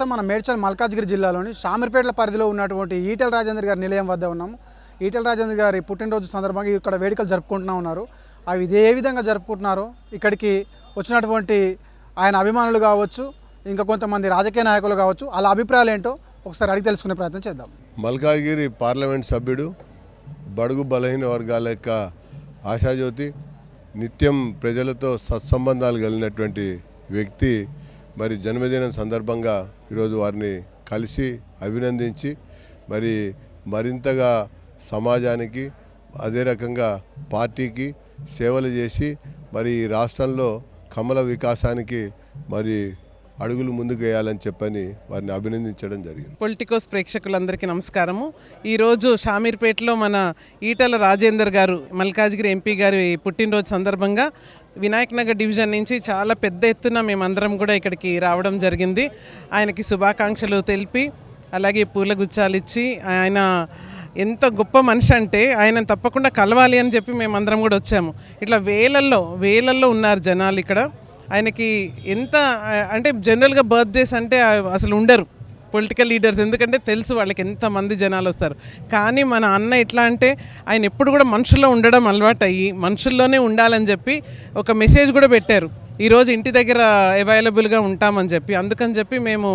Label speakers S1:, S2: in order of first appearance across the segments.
S1: ప్రస్తుతం మన మేడ్చల్ మల్కాజ్గిరి జిల్లాలోని షామీర్పేట పరిధిలో ఉన్నటువంటి ఈటెల రాజేందర్ గారి నిలయం వద్ద ఉన్నాము. ఈటెల రాజేందర్ గారి పుట్టినరోజు సందర్భంగా ఇక్కడ వేడుకలు జరుపుకుంటూ ఉన్నారు. అవి ఏ విధంగా జరుపుకుంటున్నారో ఇక్కడికి వచ్చినటువంటి ఆయన అభిమానులు కావచ్చు, ఇంకా కొంతమంది రాజకీయ నాయకులు కావచ్చు, వాళ్ళ అభిప్రాయాలు ఏంటో ఒకసారి అడిగి తెలుసుకునే ప్రయత్నం చేద్దాం.
S2: మల్కాజ్గిరి పార్లమెంట్ సభ్యుడు, బడుగు బలహీన వర్గాల యొక్క ఆశాజ్యోతి, నిత్యం ప్రజలతో సత్సంబంధాలు కలిగినటువంటి వ్యక్తి మరి జన్మదినం సందర్భంగా ఈరోజు వారిని కలిసి అభినందించి మరి మరింతగా సమాజానికి అదే రకంగా పార్టీకి సేవలు చేసి మరి ఈ రాష్ట్రంలో కమల వికాసానికి మరి అడుగులు ముందుకు వేయాలని చెప్పని వారిని అభినందించడం జరిగింది.
S3: పొలిటికోస్ ప్రేక్షకులందరికీ నమస్కారము. ఈరోజు షామీర్పేటలో మన ఈటెల రాజేందర్ గారు మల్కాజ్గిరి ఎంపీ గారి పుట్టినరోజు సందర్భంగా వినాయక్ నగర్ డివిజన్ నుంచి చాలా పెద్ద ఎత్తున మేమందరం కూడా ఇక్కడికి రావడం జరిగింది. ఆయనకి శుభాకాంక్షలు తెలిపి అలాగే పూలగుచ్చాలు ఇచ్చి, ఆయన ఎంత గొప్ప మనిషి అంటే ఆయన తప్పకుండా కలవాలి అని చెప్పి మేమందరం కూడా వచ్చాము. ఇట్లా వేలల్లో ఉన్నారు జనాలు ఇక్కడ. ఆయనకి ఎంత అంటే జనరల్గా బర్త్డేస్ అంటే అసలు ఉండరు పొలిటికల్ లీడర్స్, ఎందుకంటే తెలుసు వాళ్ళకి ఎంతమంది జనాలు వస్తారు. కానీ మన అన్న ఎట్లా అంటే ఆయన ఎప్పుడు కూడా మనుషుల్లో ఉండడం అలవాటు అయ్యి మనుషుల్లోనే ఉండాలని చెప్పి ఒక మెసేజ్ కూడా పెట్టారు, ఈరోజు ఇంటి దగ్గర అవైలబుల్గా ఉంటామని చెప్పి. అందుకని చెప్పి మేము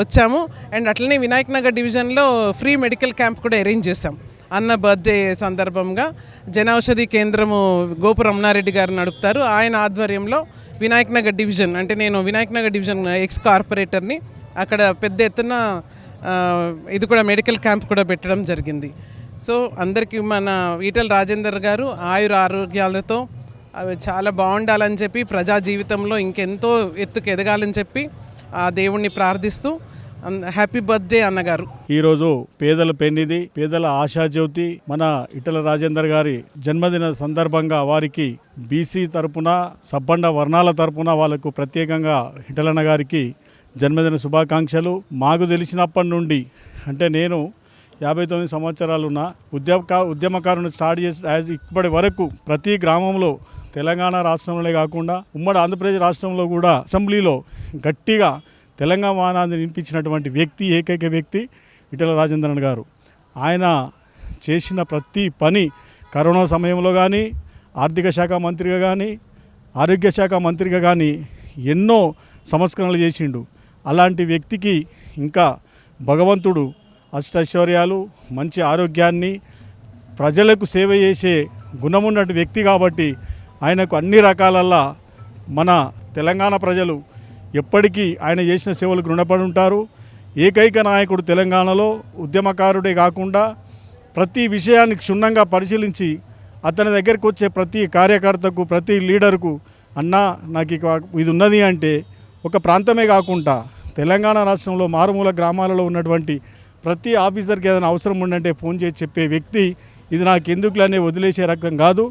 S3: వచ్చాము. అండ్ అట్లనే వినాయక్ నగర్ డివిజన్లో ఫ్రీ మెడికల్ క్యాంప్ కూడా అరేంజ్ చేస్తాం అన్న బర్త్డే సందర్భంగా. జనౌషధి కేంద్రము గోపు రమణారెడ్డి గారు నడుపుతారు. ఆయన ఆధ్వర్యంలో వినాయక్ నగర్ డివిజన్, అంటే నేను వినాయక్ నగర్ డివిజన్ ఎక్స్ కార్పొరేటర్ని, అక్కడ పెద్ద ఎత్తున ఇది కూడా మెడికల్ క్యాంప్ కూడా పెట్టడం జరిగింది. సో అందరికీ మన ఈటెల రాజేందర్ గారు ఆయుర ఆరోగ్యాలతో అవి చాలా బాగుండాలని చెప్పి, ప్రజా జీవితంలో ఇంకెంతో ఎత్తుకు ఎదగాలని చెప్పి ఆ దేవుణ్ణి ప్రార్థిస్తూ హ్యాపీ బర్త్డే అన్నగారు.
S4: ఈరోజు పేదల పెన్నిది, పేదల ఆశాజ్యోతి మన ఈటెల రాజేందర్ గారి జన్మదిన సందర్భంగా వారికి బీసీ తరపున, సబ్బండ వర్ణాల తరపున వాళ్ళకు ప్రత్యేకంగా ఈటెలన్న గారికి జన్మదిన శుభాకాంక్షలు. మాకు తెలిసినప్పటి నుండి, అంటే నేను 59 సంవత్సరాలున్న ఉద్యమకారుని స్టార్ట్ చేసి ఇప్పటి వరకు ప్రతి గ్రామంలో తెలంగాణ రాష్ట్రంలోనే కాకుండా ఉమ్మడి ఆంధ్రప్రదేశ్ రాష్ట్రంలో కూడా అసెంబ్లీలో గట్టిగా తెలంగాణ వానాన్ని వినిపించినటువంటి వ్యక్తి, ఏకైక వ్యక్తి ఈటెల రాజేందర్ గారు. ఆయన చేసిన ప్రతి పని కరోనా సమయంలో కానీ, ఆర్థిక శాఖ మంత్రిగా కానీ, ఆరోగ్య శాఖ మంత్రిగా కానీ ఎన్నో సంస్కరణలు చేసిండు. అలాంటి వ్యక్తికి ఇంకా భగవంతుడు అష్టైశ్వర్యాలు, మంచి ఆరోగ్యాన్ని, ప్రజలకు సేవ చేసే గుణమున్నటువంటి వ్యక్తి కాబట్టి ఆయనకు అన్ని రకాలల్లా మన తెలంగాణ ప్రజలు ఎప్పటికీ ఆయన చేసిన సేవలకు రుణపడి ఉంటారు. ఏకైక నాయకుడు తెలంగాణలో, ఉద్యమకారుడే కాకుండా ప్రతి విషయాన్ని క్షుణ్ణంగా పరిశీలించి అతని దగ్గరికి వచ్చే ప్రతి కార్యకర్తకు, ప్రతి లీడర్కు అన్నా నాకు ఇది ఉన్నది అంటే ఒక ప్రాంతమే కాకుండా తెలంగాణ రాష్ట్రంలో మారుమూల గ్రామాలలో ఉన్నటువంటి ప్రతి ఆఫీసర్కి ఏదైనా అవసరం ఉందంటే ఫోన్ చేసి చెప్పే వ్యక్తి. ఇది నాకు ఎందుకులనే వదిలేసే రకం కాదు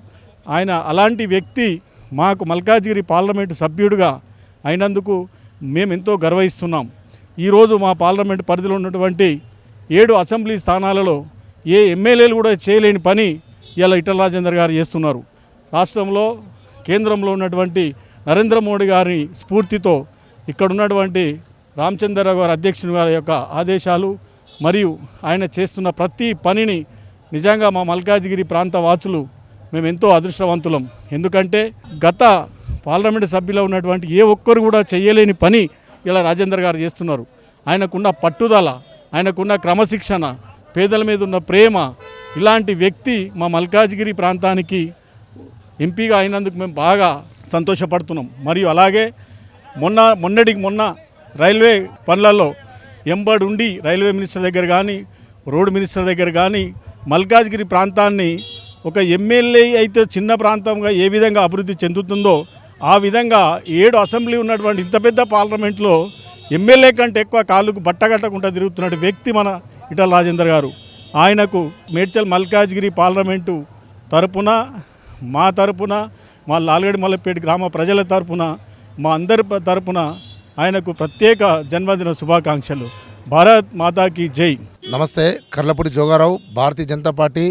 S4: ఆయన. అలాంటి వ్యక్తి మాకు మల్కాజ్గిరి పార్లమెంటు సభ్యుడిగా అయినందుకు మేము ఎంతో గర్వహిస్తున్నాం. ఈరోజు మా పార్లమెంటు పరిధిలో ఉన్నటువంటి 7 అసెంబ్లీ స్థానాలలో ఏ ఎమ్మెల్యేలు కూడా చేయలేని పని ఇలా ఈటెల రాజేందర్ గారు చేస్తున్నారు. రాష్ట్రంలో, కేంద్రంలో ఉన్నటువంటి నరేంద్ర మోడీ గారి స్ఫూర్తితో ఇక్కడ ఉన్నటువంటి రామచంద్రరావు గారి అధ్యక్షుని గారి యొక్క ఆదేశాలు మరియు ఆయన చేస్తున్న ప్రతి పనిని నిజంగా మా మల్కాజ్గిరి ప్రాంత వాసులు మేము ఎంతో అదృష్టవంతులం. ఎందుకంటే గత పార్లమెంటు సభ్యులో ఉన్నటువంటి ఏ ఒక్కరు కూడా చేయలేని పని ఇలా రాజేందర్ గారు చేస్తున్నారు. ఆయనకున్న పట్టుదల, ఆయనకున్న క్రమశిక్షణ, పేదల మీద ఉన్న ప్రేమ, ఇలాంటి వ్యక్తి మా మల్కాజ్గిరి ప్రాంతానికి ఎంపీగా అయినందుకు మేము బాగా సంతోషపడుతున్నాం. మరియు అలాగే మొన్న రైల్వే పనులలో ఎంబడుండి రైల్వే మినిస్టర్ దగ్గర కానీ, రోడ్డు మినిస్టర్ దగ్గర కానీ మల్కాజ్గిరి ప్రాంతాన్ని ఒక ఎమ్మెల్యే అయితే చిన్న ప్రాంతంగా ఏ విధంగా అభివృద్ధి చెందుతుందో ఆ విధంగా 7 అసెంబ్లీ ఉన్నటువంటి ఇంత పెద్ద పార్లమెంట్లో ఎమ్మెల్యే కంటే ఎక్కువ కాళ్ళకు బట్టగట్టకుండా తిరుగుతున్న వ్యక్తి మన ఈటెల రాజేందర్ గారు. ఆయనకు మేడ్చల్ మల్కాజ్గిరి పార్లమెంటు తరపున, మా తరపున, మా లాల్గడి మల్లపేట గ్రామ ప్రజల తరపున, మా అందరి తరపున ఆయనకు ప్రత్యేక జన్మదిన శుభాకాంక్షలు. భారత్ మాతాకి జై.
S5: నమస్తే, కర్లపూడి జోగారావు, భారతీయ జనతా పార్టీ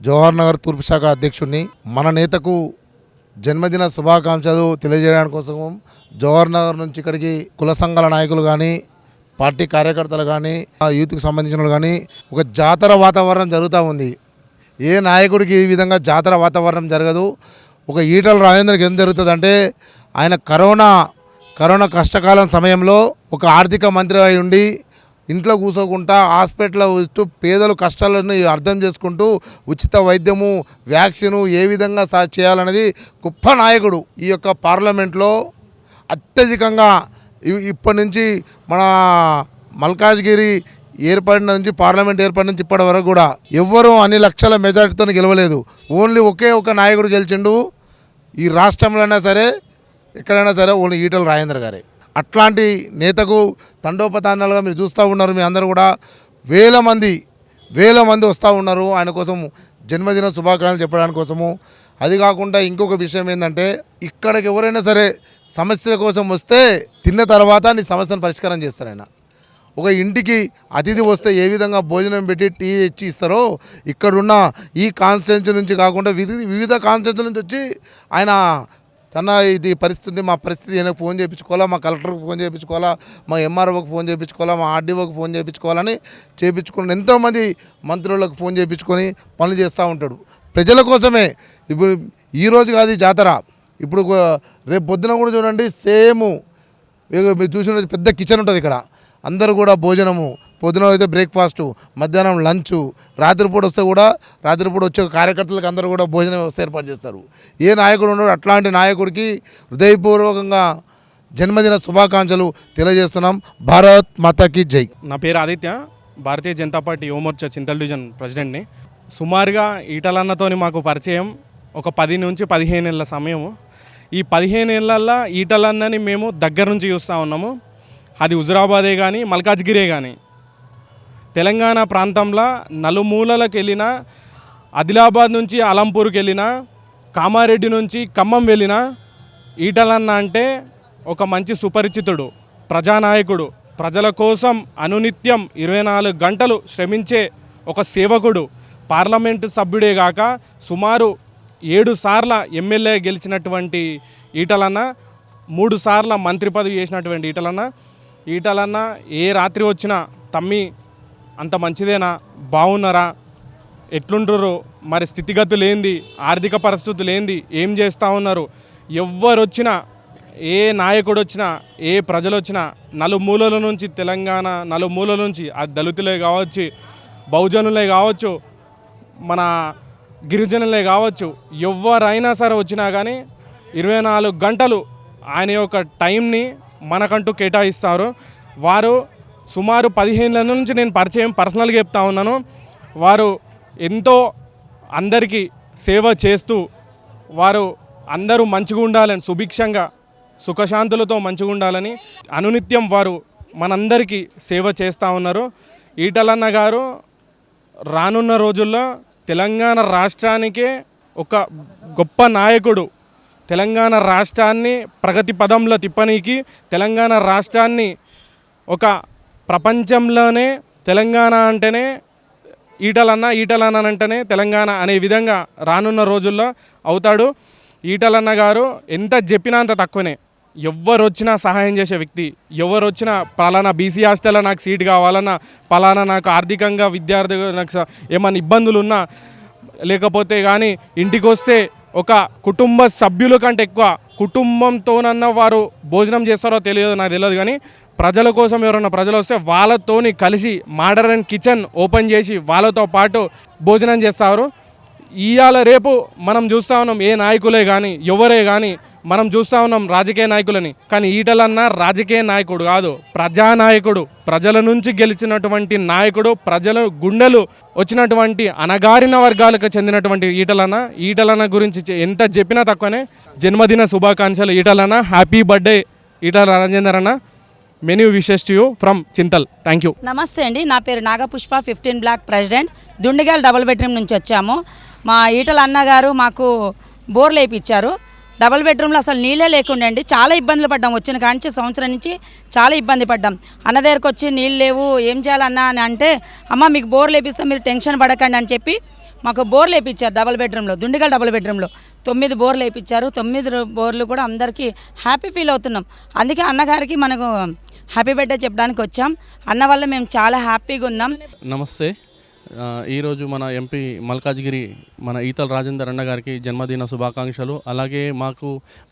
S5: జవహర్ నగర్ తూర్పు శాఖ అధ్యక్షుడిని. మన నేతకు జన్మదిన శుభాకాంక్షలు తెలియజేయడానికి కోసం జవహర్ నగర్ నుంచి ఇక్కడికి కుల సంఘాల నాయకులు కానీ, పార్టీ కార్యకర్తలు కానీ యూత్కి సంబంధించిన వాళ్ళు కానీ ఒక జాతర వాతావరణం జరుగుతూ ఉంది. ఏ నాయకుడికి ఈ విధంగా జాతర వాతావరణం జరగదు. ఒక ఈటల రాజేందర్కి ఏం జరుగుతుంది అంటే ఆయన కరోనా కష్టకాలం సమయంలో ఒక ఆర్థిక మంత్రి అయి ఉండి ఇంట్లో కూర్చోకుండా హాస్పిటల్లో ఇస్తూ పేదల కష్టాలను అర్థం చేసుకుంటూ ఉచిత వైద్యము వ్యాక్సిను ఏ విధంగా చేయాలనేది గొప్ప నాయకుడు. ఈ యొక్క పార్లమెంట్లో అత్యధికంగా ఇప్పటి నుంచి మన మల్కాజ్గిరి ఏర్పడిన నుంచి పార్లమెంట్ ఏర్పడిన నుంచి ఇప్పటి వరకు కూడా ఎవ్వరూ అన్ని లక్షల మెజార్టీతో గెలవలేదు. ఓన్లీ ఒకే ఒక నాయకుడు గెలిచిండు ఈ రాష్ట్రంలో అయినా సరే ఎక్కడైనా సరే, ఓన్లీ ఈటల రాజేందర్ గారే. అట్లాంటి నేతకు తండోపతాండాలుగా మీరు చూస్తూ ఉన్నారు. మీ అందరూ కూడా వేల మంది వస్తూ ఉన్నారు ఆయన కోసం జన్మదిన శుభాకాంక్షలు చెప్పడానికి కోసము. అది కాకుండా ఇంకొక విషయం ఏంటంటే ఇక్కడికి ఎవరైనా సరే సమస్యల కోసం వస్తే తిన్న తర్వాత నీ సమస్యను పరిష్కారం చేస్తాడు ఆయన. ఒక ఇంటికి అతిథి వస్తే ఏ విధంగా భోజనం పెట్టి టీ ఇచ్చి ఇస్తారో ఇక్కడున్న ఈ కాన్స్టిట్యున్సీ నుంచి కాకుండా వివిధ కాన్స్టిట్యున్సీ నుంచి వచ్చి ఆయన తన ఇది పరిస్థితి మా పరిస్థితి ఈయనకు ఫోన్ చేయించుకోవాలా, మా కలెక్టర్కి ఫోన్ చేయించుకోవాలా, మా ఎంఆర్ఓకి ఫోన్ చేయించుకోవాలా, మా ఆర్డీఓకి ఫోన్ చేయించుకోవాలని చేయించుకుని ఎంతోమంది మంత్రులకు ఫోన్ చేయించుకొని పనులు చేస్తూ ఉంటాడు ప్రజల కోసమే. ఇప్పుడు ఈరోజు కాదు ఈ జాతర, ఇప్పుడు రేపు పొద్దున కూడా చూడండి సేమ్ మీరు చూసిన పెద్ద కిచెన్ ఉంటుంది ఇక్కడ. అందరూ కూడా భోజనము, పొద్దున అయితే బ్రేక్ఫాస్టు, మధ్యాహ్నం లంచు, రాత్రిపూట వస్తే కూడా రాత్రిపూట వచ్చే కార్యకర్తలకు అందరూ కూడా భోజన వ్యవస్థ ఏర్పాటు చేస్తారు. ఏ నాయకుడు ఉన్నాడు అట్లాంటి నాయకుడికి హృదయపూర్వకంగా జన్మదిన శుభాకాంక్షలు తెలియజేస్తున్నాం. భారత్ మాతాకి జై.
S6: నా పేరు ఆదిత్య, భారతీయ జనతా పార్టీ యువమోర్చా చింతల్ డివిజన్ ప్రెసిడెంట్ని. సుమారుగా ఈటలన్నతోని మాకు పరిచయం ఒక 10 నుంచి 15 ఏళ్ళ సమయము. ఈ 15 ఏళ్ళల్లో ఈటలన్నని మేము దగ్గర నుంచి చూస్తూ ఉన్నాము. అది హుజురాబాదే కానీ మల్కాజ్గిరే కానీ తెలంగాణ ప్రాంతంలో నలుమూలలకు వెళ్ళినా, ఆదిలాబాద్ నుంచి అలంపూర్కి వెళ్ళినా, కామారెడ్డి నుంచి ఖమ్మం వెళ్ళినా ఈటలన్న అంటే ఒక మంచి సుపరిచితుడు, ప్రజానాయకుడు, ప్రజల కోసం అనునిత్యం 24 గంటలు శ్రమించే ఒక సేవకుడు. పార్లమెంటు సభ్యుడే కాక సుమారు 7 సార్ల ఎమ్మెల్యే గెలిచినటువంటి ఈటలన్న, 3 సార్ల మంత్రి పదవి చేసినటువంటి ఈటలన్న ఏ రాత్రి వచ్చినా తమ్మి అంత మంచిదేనా, బాగున్నారా, ఎట్లుంటారు, మరి స్థితిగతులు ఏంది, ఆర్థిక పరిస్థితులు ఏంది, ఏం చేస్తూ ఉన్నారు, ఎవ్వరు వచ్చినా, ఏ నాయకుడు వచ్చినా, ఏ ప్రజలు వచ్చినా నలుమూలల నుంచి, తెలంగాణ నలుమూలల నుంచి, అది దళితులే కావచ్చు, బహుజనులే కావచ్చు, మన గిరిజనులే కావచ్చు, ఎవరైనా సరే వచ్చినా కానీ 24 గంటలు ఆయన యొక్క టైంని మనకంటూ కేటాయిస్తారు. వారు సుమారు 15 ఏళ్ళ నుంచి నేను పరిచయం పర్సనల్గా చెప్తా ఉన్నాను. వారు ఎంతో అందరికీ సేవ చేస్తూ వారు అందరూ మంచిగా ఉండాలని, సుభిక్షంగా సుఖశాంతులతో మంచిగా ఉండాలని అనునిత్యం వారు మనందరికీ సేవ చేస్తూ ఉన్నారు. ఈటలన్న గారు రానున్న రోజుల్లో తెలంగాణ రాష్ట్రానికే ఒక గొప్ప నాయకుడు. తెలంగాణ రాష్ట్రాన్ని ప్రగతి పదంలో తిప్పనీకి, తెలంగాణ రాష్ట్రాన్ని ఒక ప్రపంచంలోనే తెలంగాణ అంటేనే ఈటలన్న అంటేనే తెలంగాణ అనే విధంగా రానున్న రోజుల్లో అవుతాడు. ఈటలన్న గారు ఎంత చెప్పినా అంత తక్కువనే. ఎవరు వచ్చినా సహాయం చేసే వ్యక్తి. ఎవరు వచ్చినా పలానా బీసీ హాస్టల్లో నాకు సీట్ కావాలన్నా, పలానా నాకు ఆర్థికంగా విద్యార్థి నాకు ఏమైనా ఇబ్బందులు ఉన్నా, లేకపోతే కానీ ఇంటికి వస్తే ఒక కుటుంబ సభ్యుల కంటే ఎక్కువ కుటుంబంతోనన్నా వారు భోజనం చేస్తారో తెలియదు, నాకు తెలియదు. కానీ ప్రజల కోసం ఎవరైనా ప్రజలు వస్తే వాళ్ళతోని కలిసి మోడర్న్ కిచెన్ ఓపెన్ చేసి వాళ్ళతో పాటు భోజనం చేస్తారు. ఇవాళ రేపు మనం చూస్తూ ఉన్నాం, ఏ నాయకులే కానీ ఎవరే కానీ మనం చూస్తూ ఉన్నాం రాజకీయ నాయకులని. కానీ ఈటలన్న రాజకీయ నాయకుడు కాదు, ప్రజానాయకుడు, ప్రజల నుంచి గెలిచినటువంటి నాయకుడు, ప్రజల గుండెలు వచ్చినటువంటి అణగారిన వర్గాలకు చెందినటువంటి ఈటలన్న గురించి ఎంత చెప్పినా తక్కువనే. జన్మదిన శుభాకాంక్షలు ఈటలన్న. హ్యాపీ బర్త్డే ఈటల రాజేందర్ అన్న. Many wishes to you from Chintal. Thank you.
S7: నమస్తే అండి, నా పేరు Nagapushpa, 15 block president. Dundigal double bedroom నుంచి వచ్చాము. మా ఈటల అన్నగారు మాకు బోర్లు వేయించారు. డబుల్ బెడ్రూమ్లో అసలు నీళ్ళే లేకుండండి, చాలా ఇబ్బందులు పడ్డాం. వచ్చిన కాంచి సంవత్సరం నుంచి చాలా ఇబ్బంది పడ్డాం. అన్న దగ్గరకు వచ్చి నీళ్ళు లేవు, ఏం చేయాలన్నా అని అంటే, అమ్మ మీకు బోర్లు వేపిస్తే మీరు టెన్షన్ పడకండి అని చెప్పి మాకు బోర్లు వేయించారు. డబుల్ బెడ్రూమ్లో, దుండిగల్ డబుల్ బెడ్రూమ్లో 9 బోర్లు వేయించారు. 9 బోర్లు కూడా అందరికీ హ్యాపీ ఫీల్ అవుతున్నాం. అందుకే అన్నగారికి మనకు హ్యాపీ బర్త్డే చెప్పడానికి వచ్చాం. అన్న వల్ల మేము చాలా హ్యాపీగా ఉన్నాం.
S8: నమస్తే. ఈరోజు మన ఎంపీ మల్కాజ్గిరి మన ఈటల రాజేందర్ అన్న గారికి జన్మదిన శుభాకాంక్షలు. అలాగే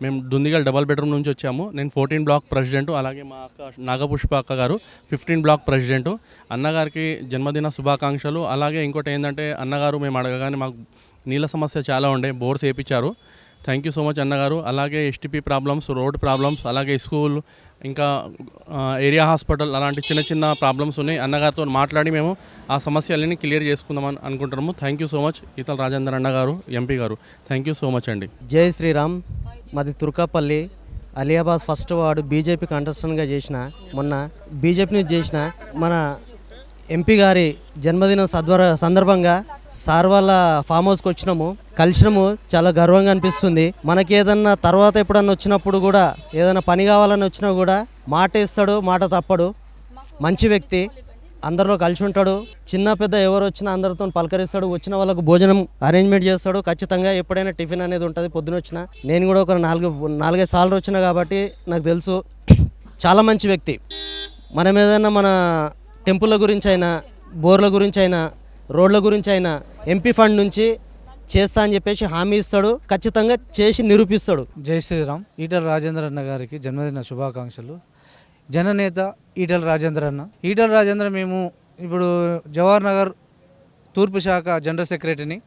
S8: మేము దుందిగల్ డబల్ బెడ్రూమ్ నుంచి వచ్చాము. నేను 14 బ్లాక్ ప్రెసిడెంట్, అలాగే మా అక్క నాగపుష్ప అక్క గారు 15 బ్లాక్ ప్రెసిడెంట్. అన్నగారికి జన్మదిన శుభాకాంక్షలు. అలాగే ఇంకోటి ఏంటంటే అన్నగారు మేము అడగగానే మాకు నీళ్ళ సమస్య చాలా ఉండే, బోర్స్ వేయించారు. థ్యాంక్ యూ సో మచ్ అన్నగారు. అలాగే ఎస్టీపీ ప్రాబ్లమ్స్, రోడ్ ప్రాబ్లమ్స్, అలాగే స్కూల్, ఇంకా ఏరియా హాస్పిటల్ అలాంటి చిన్న చిన్న ప్రాబ్లమ్స్ ఉన్నాయి. అన్నగారితో మాట్లాడి మేము ఆ సమస్యలన్నీ క్లియర్ చేసుకుందామని అనుకుంటున్నాము. Thank you so much Etela Rajender అన్నగారు, ఎంపీ గారు. థ్యాంక్ యూ సో మచ్ అండి.
S9: జై శ్రీరామ్. మాది Turkapalli, Aliabad first ward. BJP కంటెస్టెంట్గా చేసిన, మొన్న బీజేపీ నుంచి చేసిన మన ఎంపీ గారి జన్మదిన సందర్భంగా సార్ వాళ్ళ ఫామ్ హౌస్కి వచ్చినాము, కలిసినాము. చాలా గర్వంగా అనిపిస్తుంది. మనకి ఏదన్నా తర్వాత ఎప్పుడన్నా వచ్చినప్పుడు కూడా ఏదైనా పని కావాలని వచ్చినా కూడా మాట ఇస్తాడు, మాట తప్పడు. మంచి వ్యక్తి, అందరిలో కలిసి ఉంటాడు. చిన్న పెద్ద ఎవరు వచ్చినా అందరితో పలకరిస్తాడు. వచ్చిన వాళ్ళకు భోజనం అరేంజ్మెంట్ చేస్తాడు. ఖచ్చితంగా ఎప్పుడైనా టిఫిన్ అనేది ఉంటుంది. పొద్దున వచ్చిన నేను కూడా ఒక 4-5 సార్లు వచ్చినా కాబట్టి నాకు తెలుసు. చాలా మంచి వ్యక్తి. మనం ఏదైనా మన టెంపుల్ల గురించి అయినా, బోర్ల గురించి అయినా, రోడ్ల గురించి అయినా ఎంపీ ఫండ్ నుంచి చేస్తా అని చెప్పేసి హామీ ఇస్తాడు. ఖచ్చితంగా చేసి నిరూపిస్తాడు.
S1: జై శ్రీరామ్. ఈటల రాజేందర్ అన్న గారికి జన్మదిన శుభాకాంక్షలు. జననేత ఈటల రాజేందర్ అన్న. ఈటల రాజేందర్ మేము ఇప్పుడు జవహర్ నగర్ తూర్పు శాఖ జనరల్ సెక్రటరీని.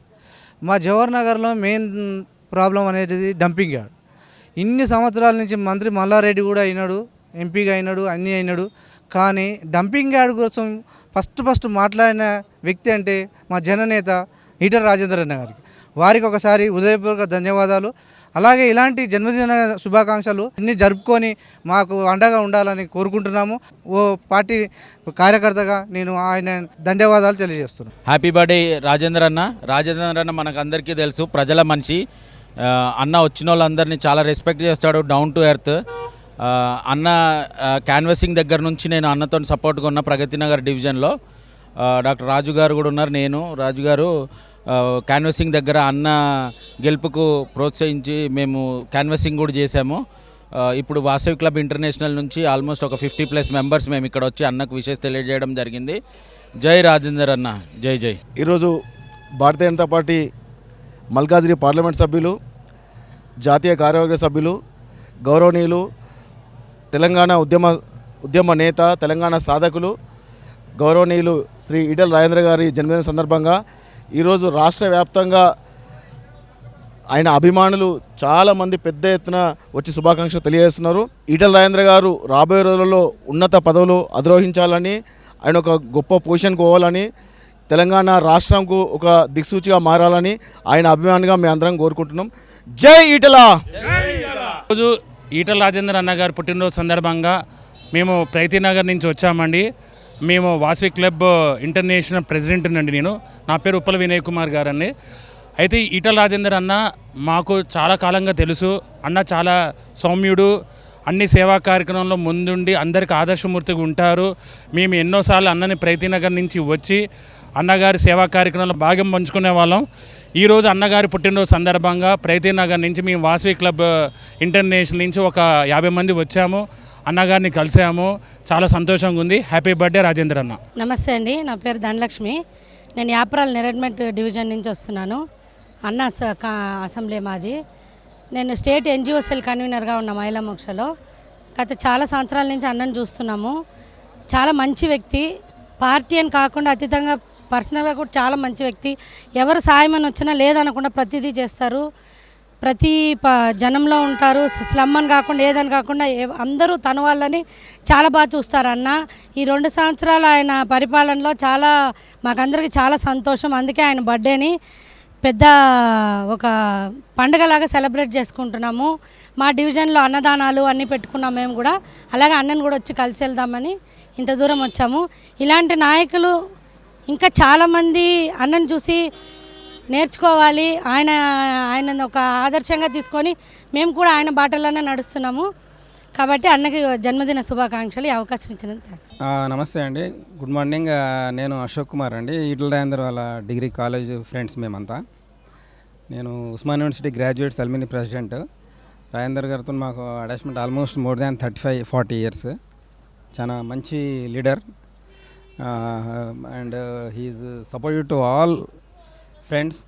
S1: మా జవహర్ నగర్లో మెయిన్ ప్రాబ్లం అనేది డంపింగ్ యార్డ్. ఇన్ని సంవత్సరాల నుంచి మంత్రి మల్లారెడ్డి కూడా అయినాడు, ఎంపీగా అయినాడు, అన్నీ అయినాడు. కానీ డంపింగ్ యార్డ్ కోసం ఫస్ట్ మాట్లాడిన వ్యక్తి అంటే మా జననేత ఈటల రాజేందర్ అన్న గారికి. వారికి ఒకసారి హృదయపూర్వక ధన్యవాదాలు. అలాగే ఇలాంటి జన్మదిన శుభాకాంక్షలు అన్నీ జరుపుకొని మాకు అండగా ఉండాలని కోరుకుంటున్నాము. ఓ పార్టీ కార్యకర్తగా నేను ఆయన ధన్యవాదాలు తెలియజేస్తున్నాను.
S10: హ్యాపీ బర్త్డే రాజేందర్ అన్న. రాజేందర్ అన్న మనకు అందరికీ తెలుసు, ప్రజల మనిషి. అన్న వచ్చిన వాళ్ళందరినీ చాలా రెస్పెక్ట్ చేస్తాడు, డౌన్ టు ఎర్త్. అన్న క్యాన్వసింగ్ దగ్గర నుంచి నేను అన్నతో సపోర్ట్గా ఉన్న ప్రగతి నగర్ డివిజన్లో డాక్టర్ రాజు గారు కూడా ఉన్నారు. నేను రాజు గారు క్యాన్వసింగ్ దగ్గర అన్న గెలుపుకు ప్రోత్సహించి మేము క్యాన్వసింగ్ కూడా చేశాము. ఇప్పుడు వాసవి క్లబ్ ఇంటర్నేషనల్ నుంచి ఆల్మోస్ట్ ఒక 50+ మెంబర్స్ మేము ఇక్కడ వచ్చి అన్నకు విషయం తెలియజేయడం జరిగింది. జై రాజేందర్ అన్న, జై జై.
S5: ఈరోజు భారతీయ జనతా పార్టీ మల్కాజ్గిరి పార్లమెంట్ సభ్యులు, జాతీయ కార్యవర్గ సభ్యులు, గౌరవనీయులు, తెలంగాణ ఉద్యమ నేత, తెలంగాణ సాధకులు, గౌరవనీయులు శ్రీ ఈటల రాజేందర్ గారి జన్మదిన సందర్భంగా ఈరోజు రాష్ట్ర వ్యాప్తంగా ఆయన అభిమానులు చాలామంది పెద్ద ఎత్తున వచ్చి శుభాకాంక్షలు తెలియజేస్తున్నారు. ఈటల రాజేందర్ గారు రాబోయే రోజులలో ఉన్నత పదవులు అధిరోహించాలని, ఆయన ఒక గొప్ప పొజిషన్కి పోవాలని, తెలంగాణ రాష్ట్రంకు ఒక దిక్సూచిగా మారాలని ఆయన అభిమానిగా మేము అందరం కోరుకుంటున్నాం. జై ఈటల.
S11: రోజు ఈటల రాజేందర్ అన్న గారు పుట్టినరోజు సందర్భంగా మేము ప్రైతీనగర్ నుంచి వచ్చామండి. మేము వాసవి క్లబ్ ఇంటర్నేషనల్ ప్రెసిడెంట్ అండి. నా పేరు ఉప్పల వినయ్ కుమార్ గారు అండి. అయితే ఈటల రాజేందర్ అన్న మాకు చాలా కాలంగా తెలుసు. అన్న చాలా సౌమ్యుడు, అన్ని సేవా కార్యక్రమంలో ముందుండి అందరికి ఆదర్శమూర్తిగా ఉంటారు. మేము ఎన్నోసార్లు అన్నని ప్రైతీనగర్ నుంచి వచ్చి అన్నగారి సేవా కార్యక్రమంలో భాగం పంచుకునే వాళ్ళం. ఈరోజు అన్నగారి పుట్టినరోజు సందర్భంగా ప్రైతీనగర్ నుంచి మేము వాసవి క్లబ్ ఇంటర్నేషనల్ నుంచి ఒక 50 మంది వచ్చాము. అన్నగారిని కలిసాము. చాలా సంతోషంగా ఉంది. హ్యాపీ బర్త్డే రాజేందర్ అన్న.
S12: నమస్తే అండి, నా పేరు ధనలక్ష్మి. నేను యాప్రాల్ నెరెడ్మెంట్ డివిజన్ నుంచి వస్తున్నాను. అన్న అసెంబ్లీ మాది. నేను స్టేట్ ఎన్జిఓ సెల్ కన్వీనర్గా ఉన్న మహిళా మోక్షలో గత చాలా సంవత్సరాల నుంచి అన్నను చూస్తున్నాము. చాలా మంచి వ్యక్తి. పార్టీ అని కాకుండా అతీతంగా పర్సనల్గా కూడా చాలా మంచి వ్యక్తి. ఎవరు సాయం అని వచ్చినా లేదనకుండా ప్రతిదీ చేస్తారు. ప్రతి జనంలో ఉంటారు. స్లమ్ అని కాకుండా ఏదని కాకుండా అందరూ తన వాళ్ళని చాలా బాగా చూస్తారు అన్న. ఈ 2 సంవత్సరాలు ఆయన పరిపాలనలో చాలా మాకందరికీ చాలా సంతోషం. అందుకే ఆయన బర్త్డేని పెద్ద ఒక పండుగలాగా సెలబ్రేట్ చేసుకుంటున్నాము. మా డివిజన్లో అన్నదానాలు అన్నీ పెట్టుకున్నాం మేము కూడా. అలాగే అన్నను కూడా వచ్చి కలిసి వెళ్దామని ఇంత దూరం వచ్చాము. ఇలాంటి నాయకులు ఇంకా చాలామంది అన్నను చూసి నేర్చుకోవాలి. ఆయన ఒక ఆదర్శంగా తీసుకొని మేము కూడా ఆయన బాటలోనే నడుస్తున్నాము. కాబట్టి అన్నకి జన్మదిన శుభాకాంక్షలు. ఈ అవకాశం ఇచ్చినందుకు థాంక్స్.
S13: నమస్తే అండి, గుడ్ మార్నింగ్. నేను అశోక్ కుమార్ అండి, ఈటల రాజేందర్ వాళ్ళ డిగ్రీ కాలేజ్ ఫ్రెండ్స్ మేమంతా. నేను Osman university graduates alumni president. Rajender గారితో మాకు attachment almost more than 35-40 years. చాలా మంచి leader and he's supportive to all friends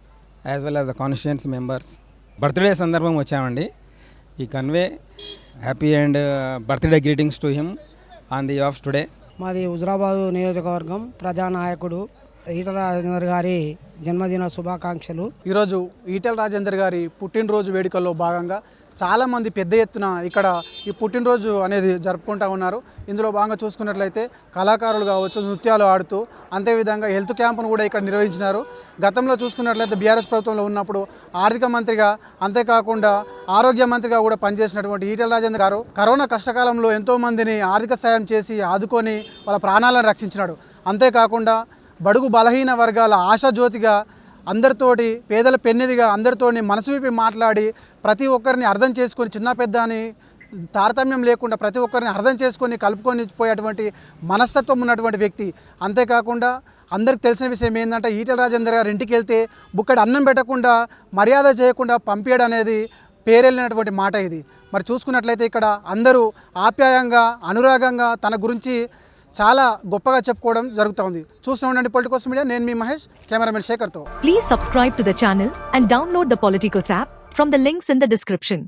S13: as well as the constituency members. Birthday సందర్భం వచ్చామండి. ఈ convey happy and birthday greetings to him on the of today.
S14: మాది హుజరాబాదు నియోజకవర్గం ప్రజానాయకుడు ఈటల రాజేందర్ గారి జన్మదిన శుభాకాంక్షలు.
S1: ఈరోజు ఈటల రాజేందర్ గారి పుట్టినరోజు వేడుకల్లో భాగంగా చాలామంది పెద్ద ఎత్తున ఇక్కడ ఈ పుట్టినరోజు అనేది జరుపుకుంటూ ఉన్నారు. ఇందులో భాగంగా చూసుకున్నట్లయితే కళాకారులు కావచ్చు, నృత్యాలు ఆడుతూ, అంతేవిధంగా హెల్త్ క్యాంపును కూడా ఇక్కడ నిర్వహించినారు. గతంలో చూసుకున్నట్లయితే బీఆర్ఎస్ ప్రభుత్వంలో ఉన్నప్పుడు ఆర్థిక మంత్రిగా, అంతేకాకుండా ఆరోగ్య మంత్రిగా కూడా పనిచేసినటువంటి ఈటల రాజేందర్ గారు కరోనా కష్టకాలంలో ఎంతోమందిని ఆర్థిక సాయం చేసి ఆదుకొని వాళ్ళ ప్రాణాలను రక్షించినాడు. అంతేకాకుండా బడుగు బలహీన వర్గాల ఆశాజ్యోతిగా, అందరితోటి పేదల పెన్నిదిగా అందరితోని మనసు విప్పి మాట్లాడి ప్రతి ఒక్కరిని అర్థం చేసుకొని, చిన్న పెద్ద అని తారతమ్యం లేకుండా ప్రతి ఒక్కరిని అర్థం చేసుకొని కలుపుకొని పోయేటువంటి మనస్తత్వం ఉన్నటువంటి వ్యక్తి. అంతేకాకుండా అందరికి తెలిసిన విషయం ఏంటంటే ఈటల రాజేందర్ గారు ఇంటికి వెళ్తే బుక్కడి అన్నం పెట్టకుండా, మర్యాద చేయకుండా పంపించడం అనేది పేరెళ్ళినటువంటి మాట ఇది. మరి చూసుకున్నట్లయితే ఇక్కడ అందరూ ఆప్యాయంగా, అనురాగంగా తన గురించి చాలా గొప్పగా చెప్పుకోవడం జరుగుతుంది. చూస్తూ ఉండండి పొలిటికోస్ మీడియా. నేను మీ మహేష్, కెమెరామెన్ శేఖర్తో.
S15: Please subscribe to the channel and download the Politicos app from the links in the description.